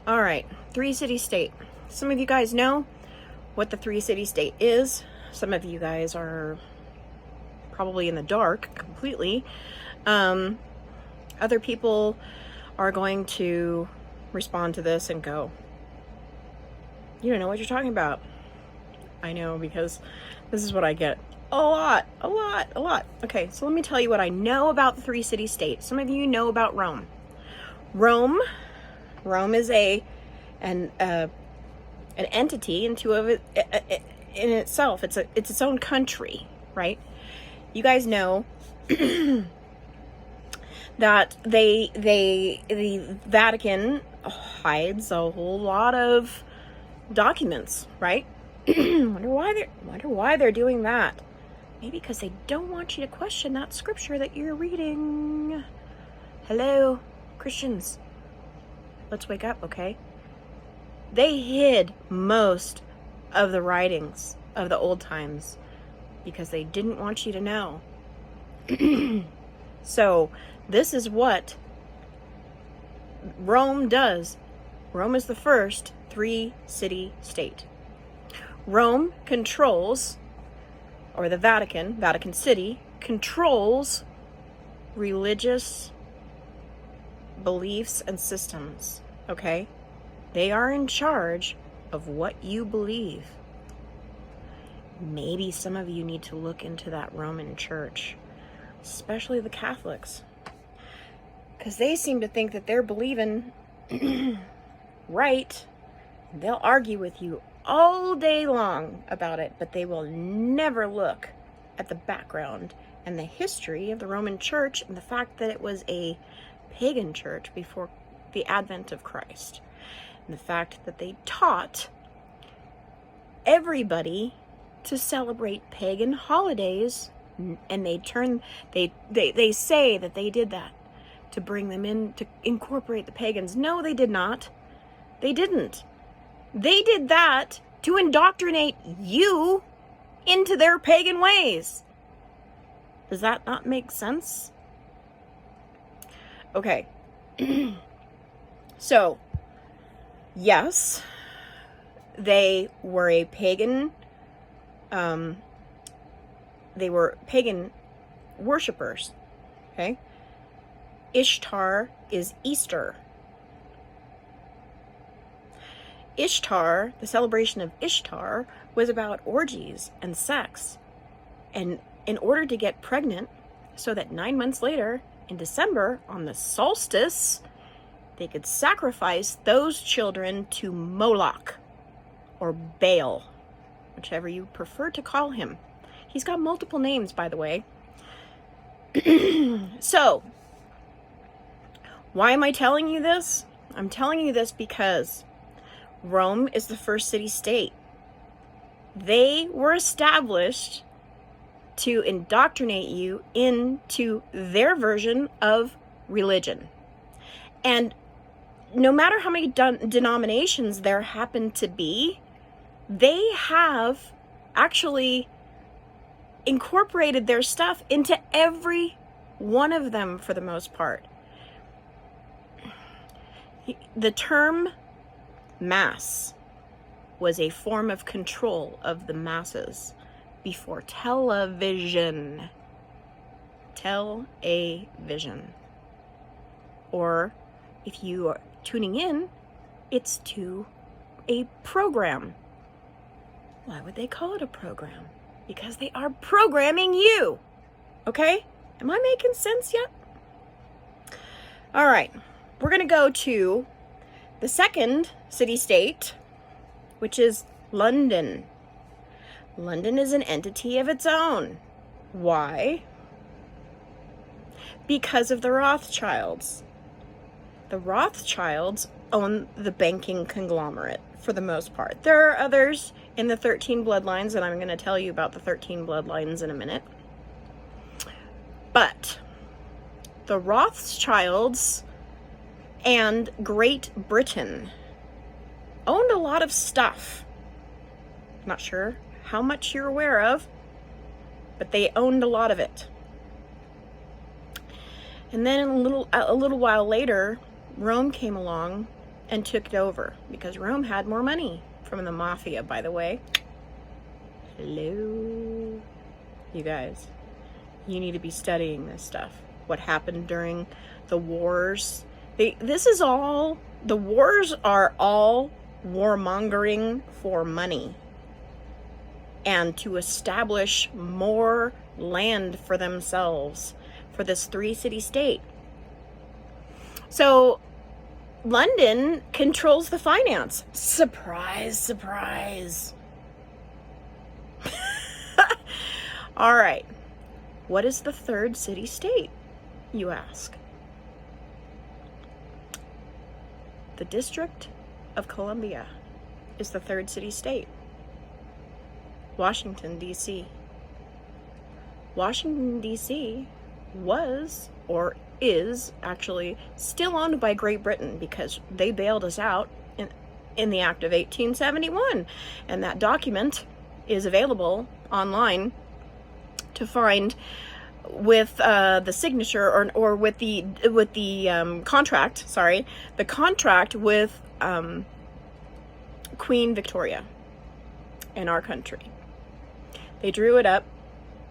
All right, three-city state. Some of you guys know what the three-city state is. Some of you guys are probably in the dark completely. Other people are going to respond to this and go, you don't know what you're talking about. I know, because this is what I get a lot. Okay, so let me tell you what I know about the three-city state. Some of you know about Rome. Rome is an entity in itself. It's its own country, right? You guys know that the Vatican hides a whole lot of documents, right? wonder why they're doing that. Maybe because they don't want you to question that scripture that you're reading. Hello, Christians. Let's wake up, okay? They hid most of the writings of the old times because they didn't want you to know. So this is what Rome does. Rome is the first three-city state. Rome controls, or the Vatican City, controls religious beliefs and systems, okay? They are in charge of what you believe. Maybe some of you need to look into that Roman Church, especially the Catholics, because they seem to think that they're believing right. They'll argue with you all day long about it, but they will never look at the background and the history of the Roman Church and the fact that it was a pagan church before the advent of Christ, and the fact that they taught everybody to celebrate pagan holidays, and they say that they did that to bring them in, to incorporate the pagans. No, they did not. They didn't. They did that to indoctrinate you into their pagan ways. Does that not make sense? Okay. So, yes, they were a pagan, they were pagan worshipers, okay? Ishtar is Easter. Ishtar, the celebration of Ishtar, was about orgies and sex. And in order to get pregnant, so that 9 months later, in December, on the solstice, they could sacrifice those children to Moloch, or Baal, whichever you prefer to call him. He's got multiple names, by the way. So, why am I telling you this? I'm telling you this because Rome is the first city-state. They were established to indoctrinate you into their version of religion. And no matter how many denominations there happen to be, they have actually incorporated their stuff into every one of them for the most part. The term mass was a form of control of the masses before television. Television. Or if you are tuning in, it's to a program. Why would they call it a program? Because they are programming you. Okay? Am I making sense yet? All right. We're going to go to the second city-state, which is London. London is an entity of its own. Why? Because of the Rothschilds. The Rothschilds own the banking conglomerate for the most part. There are others in the 13 bloodlines, and I'm going to tell you about the 13 bloodlines in a minute. But the Rothschilds and Great Britain owned a lot of stuff. Not sure how much you're aware of, but they owned a lot of it. And then a little while later, Rome came along and took it over because Rome had more money from the mafia, by the way. Hello, you guys. You need to be studying this stuff. What happened during the wars. The wars are all warmongering for money and to establish more land for themselves for this 3-city state. So London controls the finance. Surprise, surprise. All right. What is the 3rd city-state, you ask? The District of Columbia is the 3rd city-state. Washington, D.C. Washington, D.C. was, or is, actually still owned by Great Britain because they bailed us out in the Act of 1871. And that document is available online to find with the signature or with the contract. Sorry, the contract with Queen Victoria in our country. They drew it up.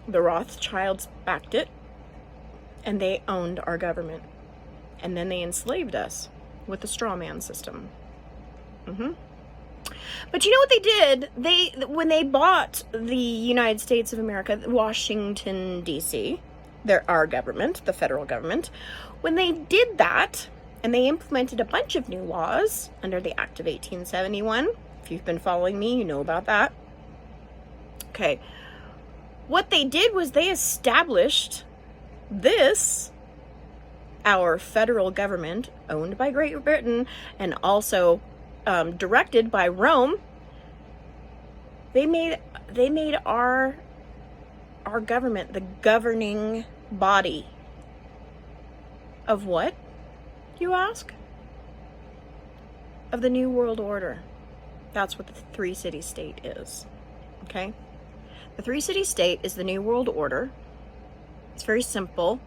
The Rothschilds backed it, and they owned our government. And then they enslaved us with the straw man system. But you know what they did? When they bought the United States of America, Washington, D.C., our government, the federal government, when they did that, and they implemented a bunch of new laws under the Act of 1871, if you've been following me, you know about that. Okay. What they did was they established this, our federal government, owned by Great Britain, and also directed by Rome. They made our government the governing body of what, you ask? Of the New World Order. That's what the 3-city state is. Okay? The 3-city state is the New World Order. It's very simple.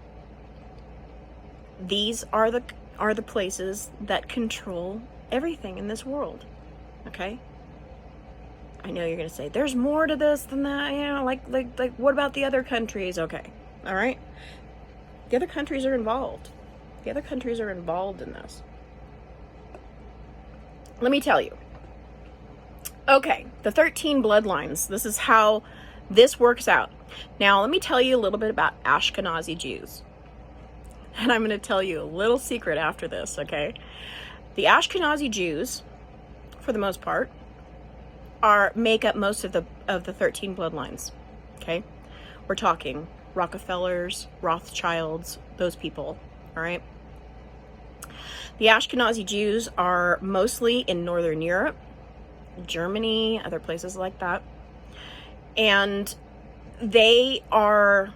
These are the places that control everything in this world. Okay? I know you're going to say, there's more to this than that, you know, like what about the other countries? Okay. All right. The other countries are involved. The other countries are involved in this. Let me tell you. Okay, the 13 bloodlines. This is how this works out. Now, let me tell you a little bit about Ashkenazi Jews. And I'm going to tell you a little secret after this, okay? The Ashkenazi Jews, for the most part, make up most of the 13 bloodlines, okay? We're talking Rockefellers, Rothschilds, those people, all right? The Ashkenazi Jews are mostly in Northern Europe, Germany, other places like that. And they are,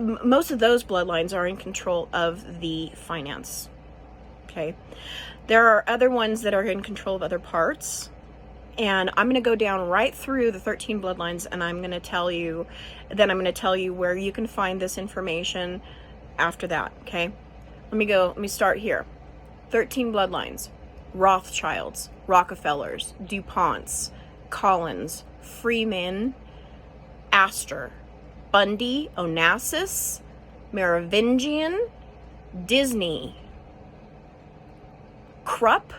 most of those bloodlines are in control of the finance, okay? There are other ones that are in control of other parts. And I'm going to go down right through the 13 bloodlines, and I'm going to tell you where you can find this information after that, okay? Let me start here. 13 bloodlines. Rothschilds, Rockefellers, DuPonts, Collins, Freeman, Astor, Bundy, Onassis, Merovingian, Disney, Krupp,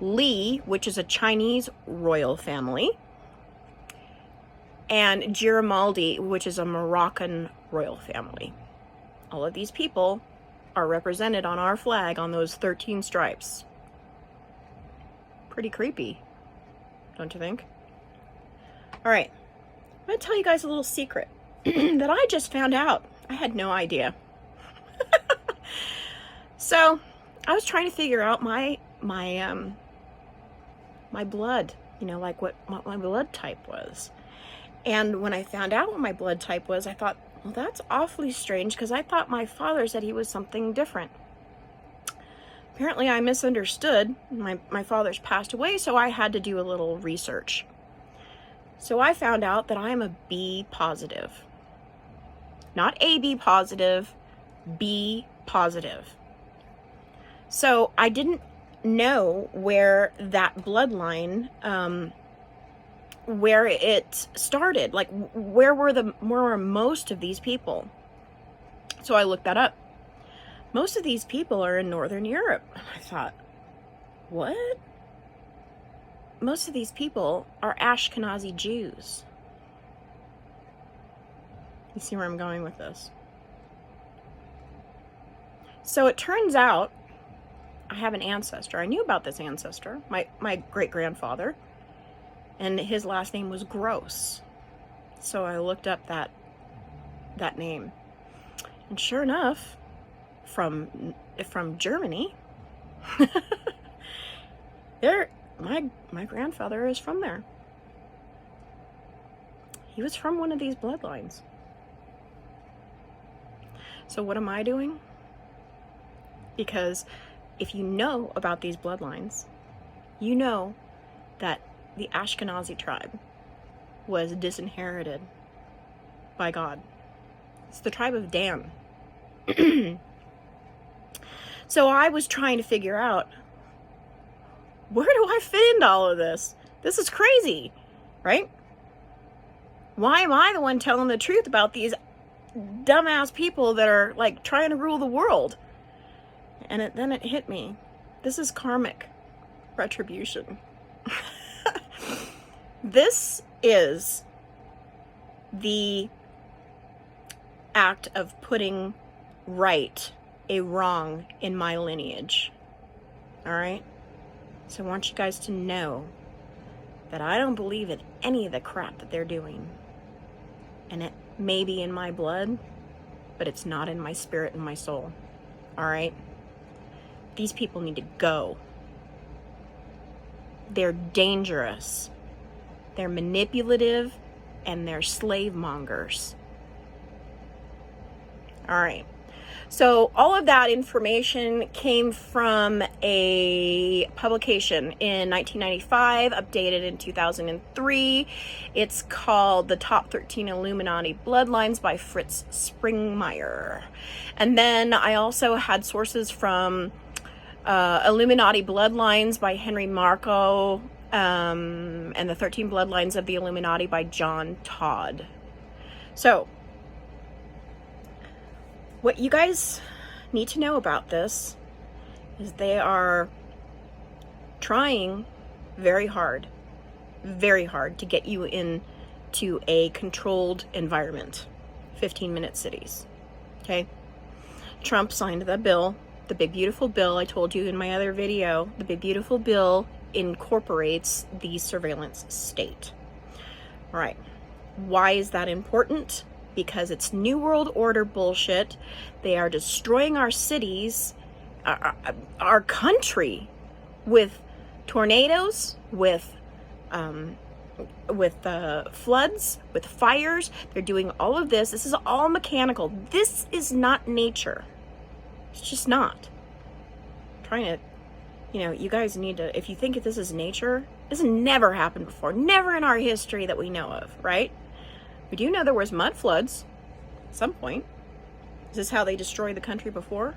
Lee, which is a Chinese royal family, and Garibaldi, which is a Moroccan royal family. All of these people are represented on our flag on those 13 stripes. Pretty creepy, don't you think? All right, I'm going to tell you guys a little secret that I just found out. I had no idea. So, I was trying to figure out my blood, you know, like what my blood type was. And when I found out what my blood type was, I thought, well, that's awfully strange, because I thought my father said he was something different. Apparently I misunderstood. My father's passed away, so I had to do a little research. So I found out that I'm a B positive. Not AB positive, B positive. So I didn't know where that bloodline, where it started. Like, where were most of these people? So I looked that up. Most of these people are in Northern Europe. And I thought, what? Most of these people are Ashkenazi Jews. You see where I'm going with this? So it turns out I have an ancestor. I knew about this ancestor, my great-grandfather, and his last name was Gross. So I looked up that name. And sure enough, from Germany, my grandfather is from there. He was from one of these bloodlines. So what am I doing? Because if you know about these bloodlines, you know that the Ashkenazi tribe was disinherited by God. It's the tribe of Dan. So I was trying to figure out, where do I fit into all of this? This is crazy, right? Why am I the one telling the truth about these dumbass people that are like trying to rule the world? And then it hit me. This is karmic retribution. This is the act of putting right a wrong in my lineage. All right? So I want you guys to know that I don't believe in any of the crap that they're doing. And it may be in my blood, but it's not in my spirit and my soul. All right? These people need to go. They're dangerous. They're manipulative, and they're slave mongers. All right. So all of that information came from a publication in 1995, updated in 2003. It's called The Top 13 Illuminati Bloodlines by Fritz Springmeier. And then I also had sources from Illuminati Bloodlines by Henry Marco, and the 13 Bloodlines of the Illuminati by John Todd. So, what you guys need to know about this is they are trying very hard to get you into a controlled environment. 15-minute cities. Okay? Trump signed the bill, the big beautiful bill. I told you in my other video, the big beautiful bill incorporates the surveillance state. All right. Why is that important? Because it's New World Order bullshit. They are destroying our cities, our country, with tornadoes, with floods, with fires. They're doing all of this. This is all mechanical. This is not nature. It's just not. I'm trying to, you guys need to, if you think this is nature, this has never happened before. Never in our history that we know of, right? We do know there was mud floods at some point. Is this how they destroyed the country before?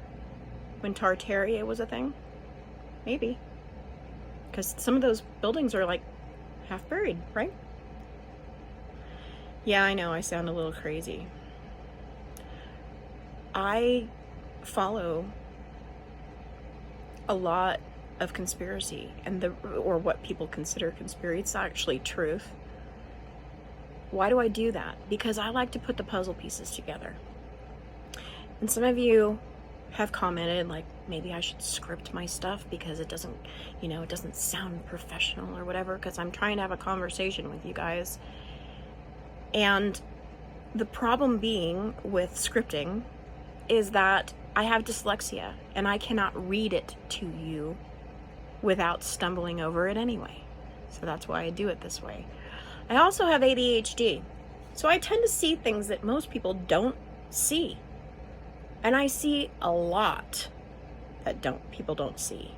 When Tartaria was a thing? Maybe. Because some of those buildings are like half buried, right? Yeah, I know I sound a little crazy. I follow a lot of conspiracy or what people consider conspiracy. It's actually truth. Why do I do that? Because I like to put the puzzle pieces together. And some of you have commented, like, maybe I should script my stuff because it doesn't, it doesn't sound professional or whatever, because I'm trying to have a conversation with you guys. And the problem being with scripting is that I have dyslexia and I cannot read it to you without stumbling over it anyway. So that's why I do it this way. I also have ADHD, so I tend to see things that most people don't see. And I see a lot that people don't see.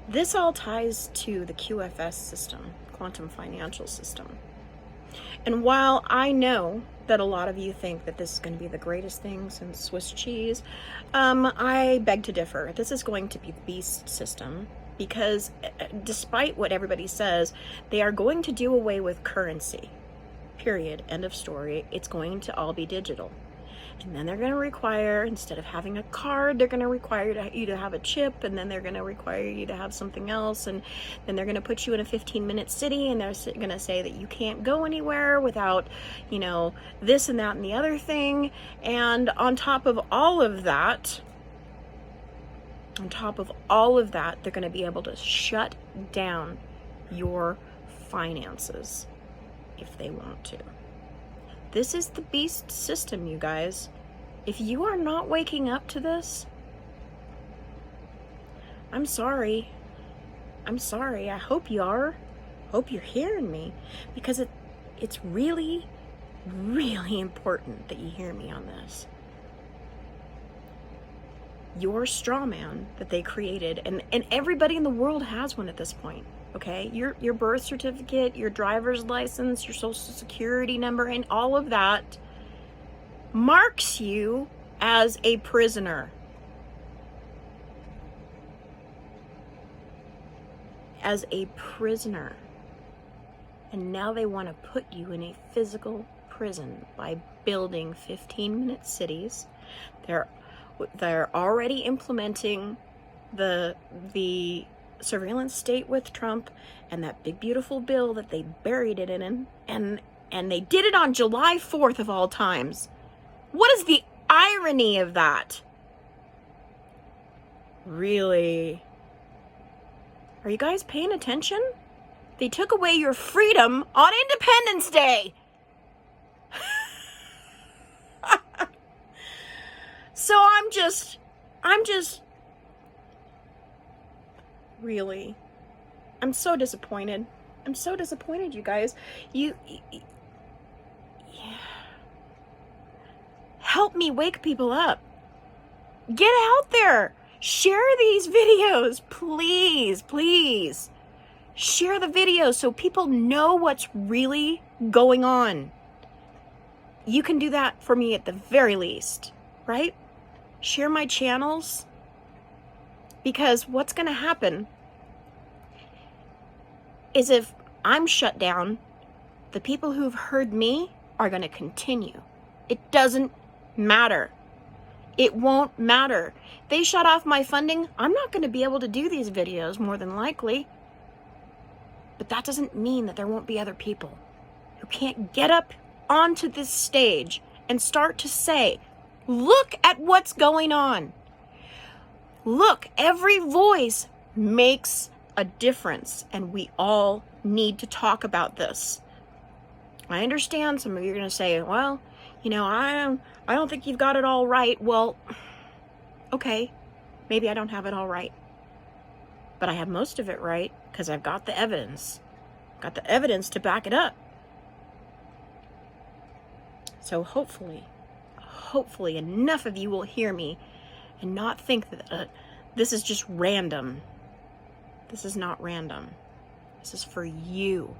This all ties to the QFS system, quantum financial system. And while I know that a lot of you think that this is going to be the greatest thing since Swiss cheese, I beg to differ. This is going to be the beast system, because despite what everybody says, they are going to do away with currency. Period. End of story. It's going to all be digital. And then they're going to require, instead of having a card, they're going to require you to have a chip, and then they're going to require you to have something else, and then they're going to put you in a 15-minute city, and they're going to say that you can't go anywhere without, you know, this and that and the other thing. And on top of all of that, they're going to be able to shut down your finances if they want to. This is the beast system, you guys. If you are not waking up to this, I'm sorry. I hope you are. Hope you're hearing me, because it's really, really important that you hear me on this. Your straw man that they created, and everybody in the world has one at this point. Okay, your birth certificate, your driver's license, your social security number, and all of that marks you as a prisoner. As a prisoner. And now they want to put you in a physical prison by building 15-minute cities. They're already implementing the surveillance state with Trump and that big beautiful bill that they buried it in, and they did it on July 4th of all times. What is the irony of that? Really? Are you guys paying attention? They took away your freedom on Independence Day. So I'm just really, I'm so disappointed. I'm so disappointed, you guys. Yeah. Help me wake people up. Get out there. Share these videos, please, please. Share the videos so people know what's really going on. You can do that for me at the very least, right? Share my channels. Because what's going to happen is, if I'm shut down, the people who've heard me are going to continue. It doesn't matter. It won't matter. They shut off my funding. I'm not going to be able to do these videos, more than likely. But that doesn't mean that there won't be other people who can't get up onto this stage and start to say, look at what's going on. Look, every voice makes a difference, and we all need to talk about this. I understand some of you are going to say, well, you know, I don't think you've got it all right. Well, okay, maybe I don't have it all right. But I have most of it right, because I've got the evidence. Got the evidence to back it up. So hopefully enough of you will hear me and not think that this is just random. This is not random. This is for you.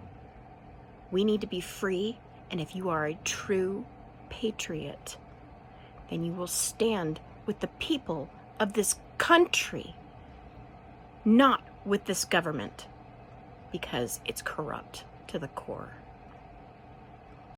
We need to be free, and if you are a true patriot, then you will stand with the people of this country, not with this government, because it's corrupt to the core.